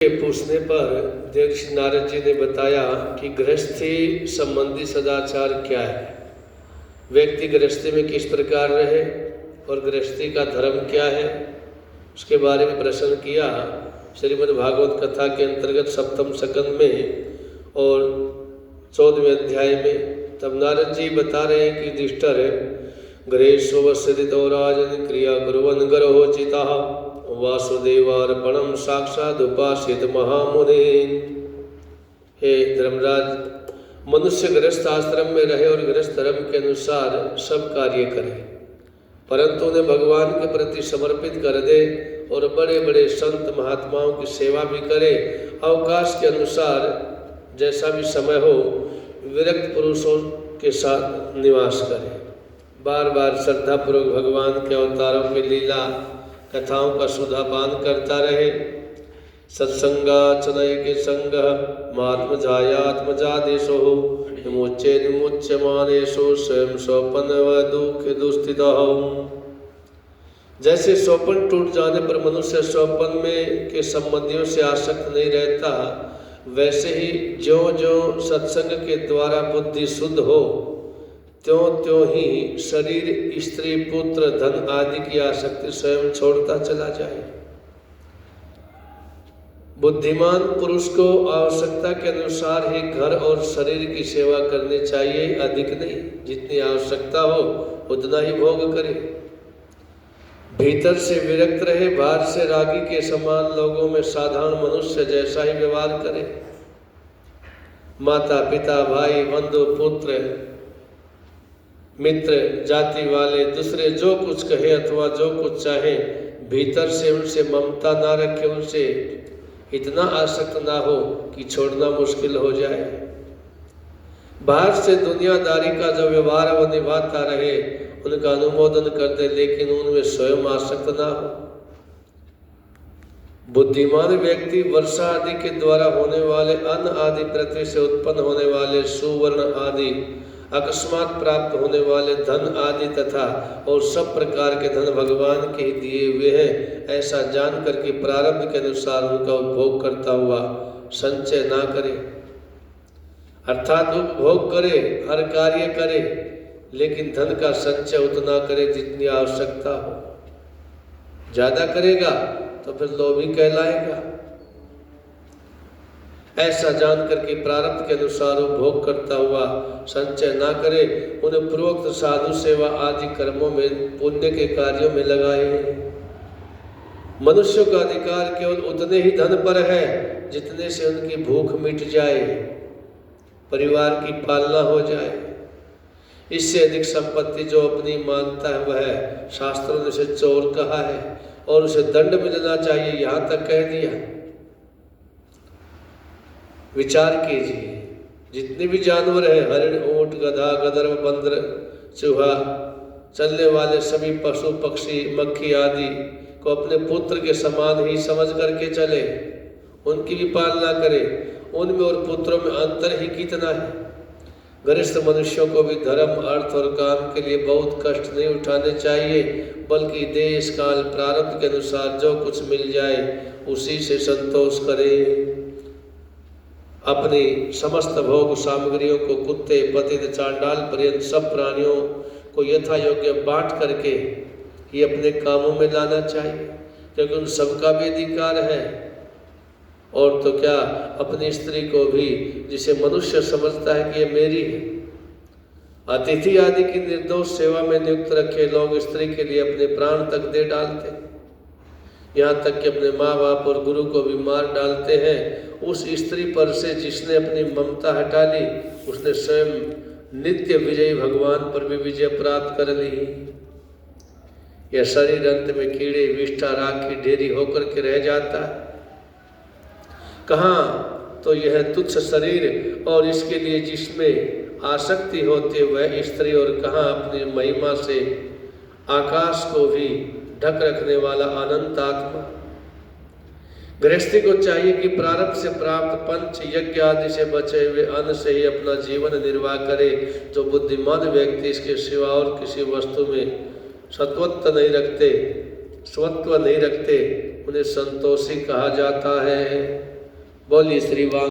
के पूछने पर देवर्षि नारद जी ने बताया कि गृहस्थी संबंधी सदाचार क्या है, व्यक्ति गृहस्थी में किस प्रकार रहे और गृहस्थी का धर्म क्या है, उसके बारे में प्रश्न किया। श्रीमद् भागवत कथा के अंतर्गत सप्तम सकंद में और 14वें अध्याय में तब नारद जी बता रहे हैं कि युधिष्ठिर गृहेष्वस्थितो राजन् क्रिया कुर्वन् गर्होचितः वासुदेवार्पणं साक्षात् उपासित महामुने। हे धर्मराज, मनुष्य गृहस्थ आश्रम में रहे और गृहस्थ धर्म के अनुसार सब कार्य करे, परंतु उन्हें भगवान के प्रति समर्पित कर दे और बड़े बड़े संत महात्माओं की सेवा भी करे। अवकाश के अनुसार जैसा भी समय हो विरक्त पुरुषों के साथ निवास करे। बार बार श्रद्धापूर्वक भगवान के अवतारों की लीला कथाओं का सुधापान करता रहे। सत्संगाचनय के संग महात्मजायात्मजादेशो विमुच्य विमुच्यमानेशो स्वयं स्वपन व दुख दुस्थित। जैसे स्वपन टूट जाने पर मनुष्य स्वपन में के संबंधियों से आसक्त नहीं रहता, वैसे ही ज्यों ज्यों सत्संग के द्वारा बुद्धि शुद्ध हो त्यों त्यों ही शरीर, स्त्री, पुत्र, धन आदि की आसक्ति स्वयं छोड़ता चला जाए। बुद्धिमान पुरुष को आवश्यकता के अनुसार ही घर और शरीर की सेवा करनी चाहिए, अधिक नहीं। जितनी आवश्यकता हो उतना ही भोग करे। भीतर से विरक्त रहे, बाहर से रागी के समान लोगों में साधारण मनुष्य जैसा ही व्यवहार करे। माता पिता, भाई, बंधु, पुत्र, मित्र, जाति वाले दूसरे जो कुछ कहे अथवा जो कुछ चाहे, भीतर से उनसे ममता ना रखे, उनसे इतना आसक्त ना हो कि छोड़ना मुश्किल हो जाए। बाहर से दुनियादारी का जो व्यवहार है वो निभाता रहे, उनका अनुमोदन कर दे, लेकिन उनमें स्वयं आसक्त ना हो। बुद्धिमान व्यक्ति वर्षा आदि के द्वारा होने वाले अन्न आदि, पृथ्वी से उत्पन्न होने वाले सुवर्ण आदि, अकस्मात प्राप्त होने वाले धन आदि तथा और सब प्रकार के धन भगवान के ही दिए हुए हैं, ऐसा जानकर के प्रारब्ध के अनुसार उनका उपभोग करता हुआ संचय ना करे। अर्थात उपभोग करे, हर कार्य करे, लेकिन धन का संचय उतना करे जितनी आवश्यकता हो। ज्यादा करेगा तो फिर लोभी कहलाएगा। ऐसा जानकर के प्रारब्ध के अनुसार उपभोग करता हुआ संचय ना करे। उन्हें पूर्वोक्त साधु सेवा आदि कर्मों में, पुण्य के कार्यों में लगाए। मनुष्यों का अधिकार केवल उतने ही धन पर है जितने से उनकी भूख मिट जाए, परिवार की पालना हो जाए। इससे अधिक संपत्ति जो अपनी मानता है वह शास्त्रों ने उसे चोर कहा है और उसे दंड मिलना चाहिए, यहाँ तक कह दिया। विचार कीजिए, जितने भी जानवर हैं, हरिण, ऊंट, गधा, गदर्भ, बंदर, चूहा, चलने वाले सभी पशु पक्षी, मक्खी आदि को अपने पुत्र के समान ही समझ करके चले, उनकी भी पालना करें। उनमें और पुत्रों में अंतर ही कितना है। गृहस्थ मनुष्यों को भी धर्म, अर्थ और काम के लिए बहुत कष्ट नहीं उठाने चाहिए, बल्कि देश काल प्रारब्ध के अनुसार जो कुछ मिल जाए उसी से संतोष करें। अपनी समस्त भोग सामग्रियों को कुत्ते, पतित, चांडाल पर्यंत सब प्राणियों को यथा योग्य बांट करके ये अपने कामों में लाना चाहिए, क्योंकि उन सबका भी अधिकार है। और तो क्या, अपनी स्त्री को भी, जिसे मनुष्य समझता है कि ये मेरी है, अतिथि आदि की निर्दोष सेवा में नियुक्त रखे लोग स्त्री के लिए अपने प्राण तक दे डालते, यहाँ तक कि अपने माँ बाप और गुरु को भी मार डालते हैं। उस स्त्री पर से जिसने अपनी ममता हटा ली, उसने स्वयं नित्य विजयी भगवान पर भी विजय प्राप्त कर ली। यह शरीर अंत में कीड़े, विष्ठा, राख की ढेरी होकर के रह जाता है। कहाँ तो यह तुच्छ शरीर और इसके लिए जिसमें आसक्ति होती है वह स्त्री, और कहाँ अपनी महिमा से आकाश को भी ढक रखने वाला अनंत आत्मा। गृहस्थी को चाहिए कि प्रारब्ध से प्राप्त पंच यज्ञ आदि से बचे हुए अन्न से ही अपना जीवन निर्वाह करे। जो बुद्धिमान व्यक्ति इसके सिवा और किसी वस्तु में स्वत्व नहीं रखते, उन्हें संतोषी कहा जाता है। बोलिए श्री वाम